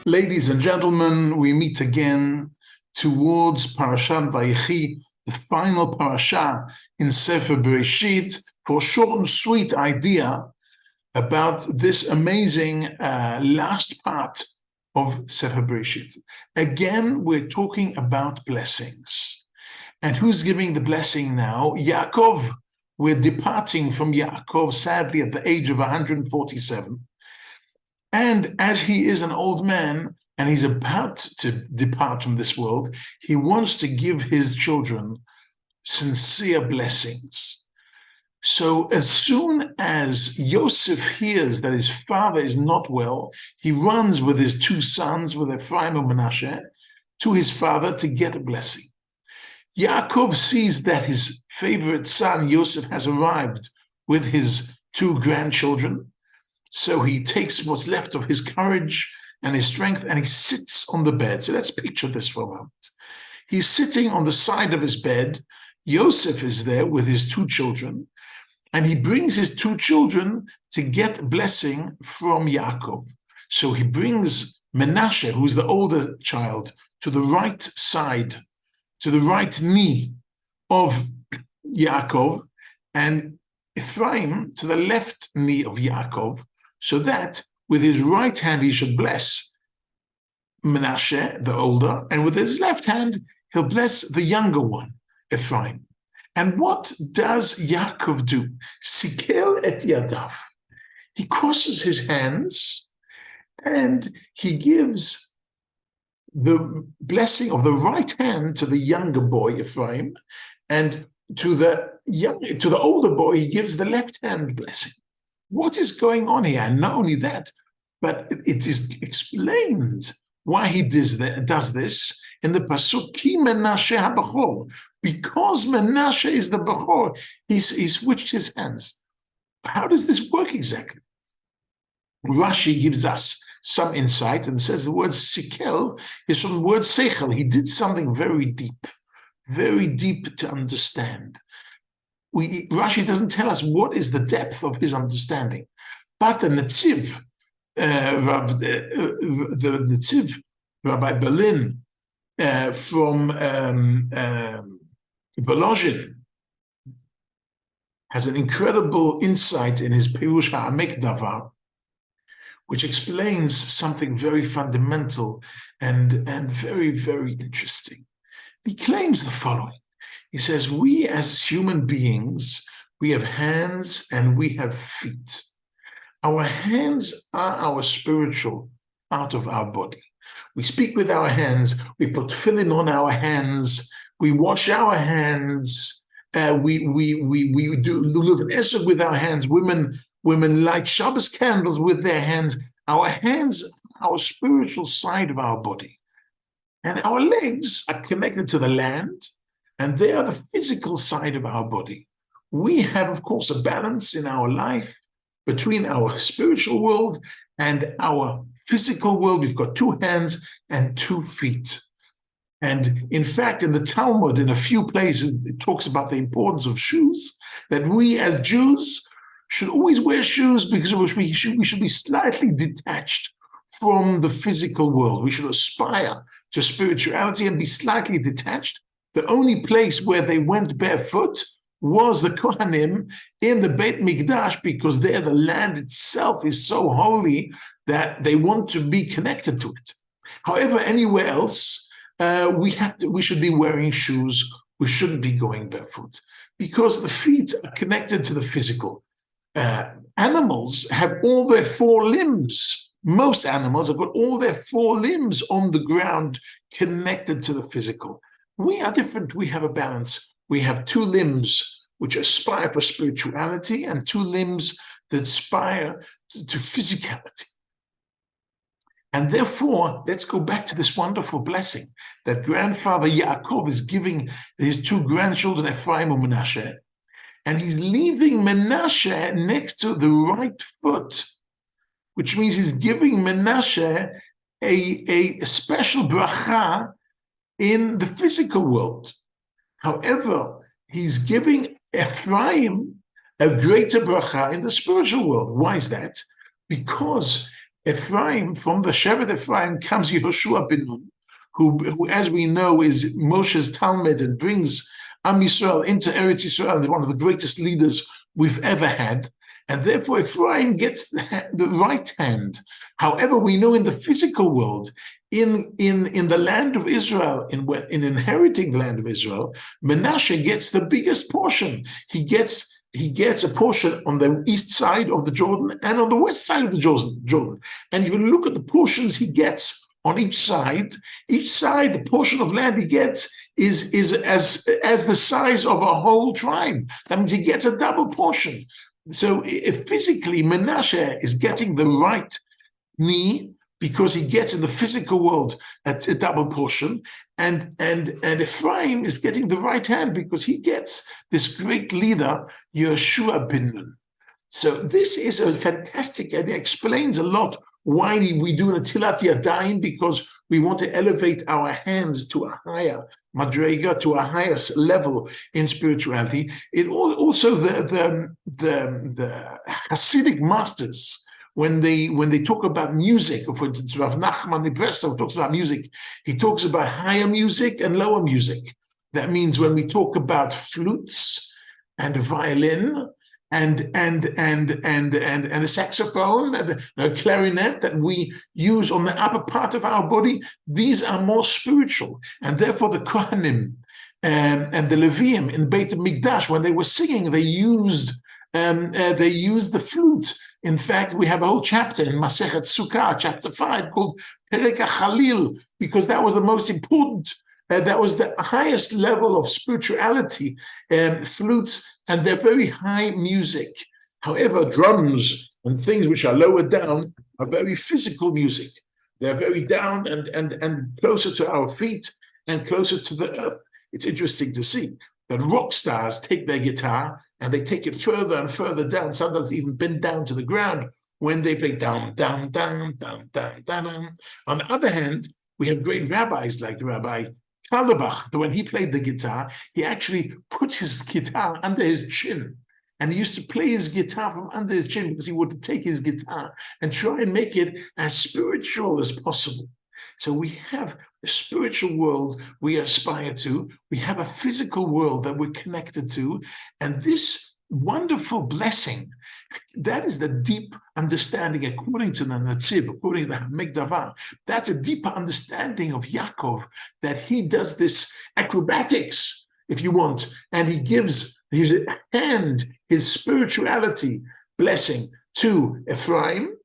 Ladies and gentlemen, we meet again towards Parashat Vayechi, the final parasha in Sefer Bereshit, for a short and sweet idea about this amazing last part of Sefer Bereshit. Again, we're talking about blessings. And who's giving the blessing now? Yaakov. We're departing from Yaakov, sadly, at the age of 147. And as he is an old man and he's about to depart from this world, he wants to give his children sincere blessings. So as soon as Yosef hears that his father is not well, he runs with his two sons, with Ephraim and Manasseh, to his father to get a blessing. Yaakov sees that his favorite son, Yosef, has arrived with his two grandchildren. So he takes what's left of his courage and his strength and he sits on the bed. So let's picture this for a moment. He's sitting on the side of his bed. Yosef is there with his two children, and he brings his two children to get blessing from Yaakov. So he brings Menashe, who's the older child, to the right side, to the right knee of Yaakov, and Ephraim to the left knee of Yaakov, so that with his right hand he should bless Menashe, the older, and with his left hand he'll bless the younger one, Ephraim. And what does Yaakov do? Sikel et yadav. He crosses his hands and he gives the blessing of the right hand to the younger boy, Ephraim, and to the older boy, he gives the left hand blessing. What is going on here? And not only that, but it is explained why he does this in the pasuk, Ki Menashe HaBachor. Because Menashe is the Bachor, he switched his hands. How does this work exactly? Rashi gives us some insight and says the word sikel is from the word seichel. He did something very deep to understand. Rashi doesn't tell us what is the depth of his understanding, but the Netziv, Rabbi Berlin from Bolozhin, has an incredible insight in his Pirush HaAmek Davar, which explains something very fundamental and very, very interesting. He claims the following. He says, we as human beings, we have hands and we have feet. Our hands are our spiritual part of our body. We speak with our hands, we put tefillin on our hands, we wash our hands, we do lulav and esrog with our hands. Women light Shabbos candles with their hands. Our hands, our spiritual side of our body. And our legs are connected to the land, and they are the physical side of our body. We have, of course, a balance in our life between our spiritual world and our physical world. We've got two hands and 2 feet. And in fact, in the Talmud, in a few places, it talks about the importance of shoes, that we as Jews should always wear shoes because we should be slightly detached from the physical world. We should aspire to spirituality and be slightly detached. The only place where they went barefoot was the Kohanim in the Beit Mikdash, because there the land itself is so holy that they want to be connected to it. However, anywhere else, we should be wearing shoes. We shouldn't be going barefoot because the feet are connected to the physical. Animals have all their 4 limbs. Most animals have got all their 4 limbs on the ground connected to the physical. We are different. We have a balance. We have 2 limbs which aspire for spirituality and 2 limbs that aspire to physicality. And therefore, let's go back to this wonderful blessing that grandfather Yaakov is giving his 2 grandchildren, Ephraim and Menashe, and he's leaving Menashe next to the right foot, which means he's giving Menashe a special bracha in the physical world. However, he's giving Ephraim a greater bracha in the spiritual world. Why is that? Because Ephraim, from the Shevet Ephraim comes Yehoshua ben Nun, who, as we know, is Moshe's Talmud and brings Am Yisrael into Eretz Yisrael, and one of the greatest leaders we've ever had. And therefore, Ephraim gets the right hand. However, we know in the physical world, in the land of Israel, in inheriting the land of Israel, Menashe gets the biggest portion. He gets a portion on the east side of the Jordan and on the west side of the Jordan. And if you look at the portions he gets on each side, the portion of land he gets is as the size of a whole tribe. That means he gets a double portion. So physically, Menashe is getting the right knee because he gets in the physical world a double portion, and Ephraim is getting the right hand because he gets this great leader, Yehoshua ben Nun. So this is a fantastic idea. It explains a lot why we do Netilat Yadayim, because we want to elevate our hands to a higher madrega, to a highest level in spirituality. It also the Hasidic masters, when they talk about music, for instance, Rav Nachman Ibrestov talks about music. He talks about higher music and lower music. That means when we talk about flutes and violin and the saxophone, the clarinet that we use on the upper part of our body, these are more spiritual, and therefore the Kohanim and the Leviim in Beit Mikdash, when they were singing, they used the flute. In fact, we have a whole chapter in Masechet Sukkah, chapter 5, called Perek HaChalil, because that was the most important. That was the highest level of spirituality, flutes, and they're very high music. However, drums and things which are lower down are very physical music. They're very down and closer to our feet and closer to the earth. It's interesting to see that rock stars take their guitar and they take it further and further down, sometimes even bend down to the ground when they play down, down, down, down, down, down. On the other hand, we have great rabbis like Rabbi Carlebach, that when he played the guitar, he actually put his guitar under his chin. And he used to play his guitar from under his chin because he would take his guitar and try and make it as spiritual as possible. So we have a spiritual world we aspire to. We have a physical world that we're connected to. And this wonderful blessing, that is the deep understanding, according to the Netziv, according to the Hamek Davar. That's a deeper understanding of Yaakov, that he does this acrobatics, if you want, and he gives his hand, his spirituality blessing to Ephraim.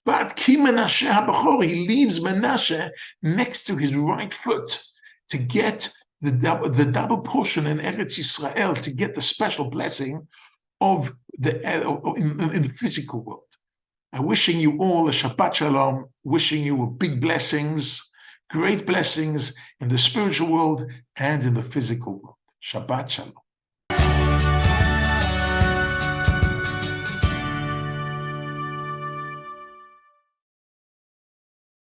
But Ki Menashe HaBachor, he leaves Menashe next to his right foot to get the double portion in Eretz Yisrael, to get the special blessing of in the physical world. I'm wishing you all a Shabbat Shalom, wishing you big blessings, great blessings in the spiritual world and in the physical world. Shabbat Shalom.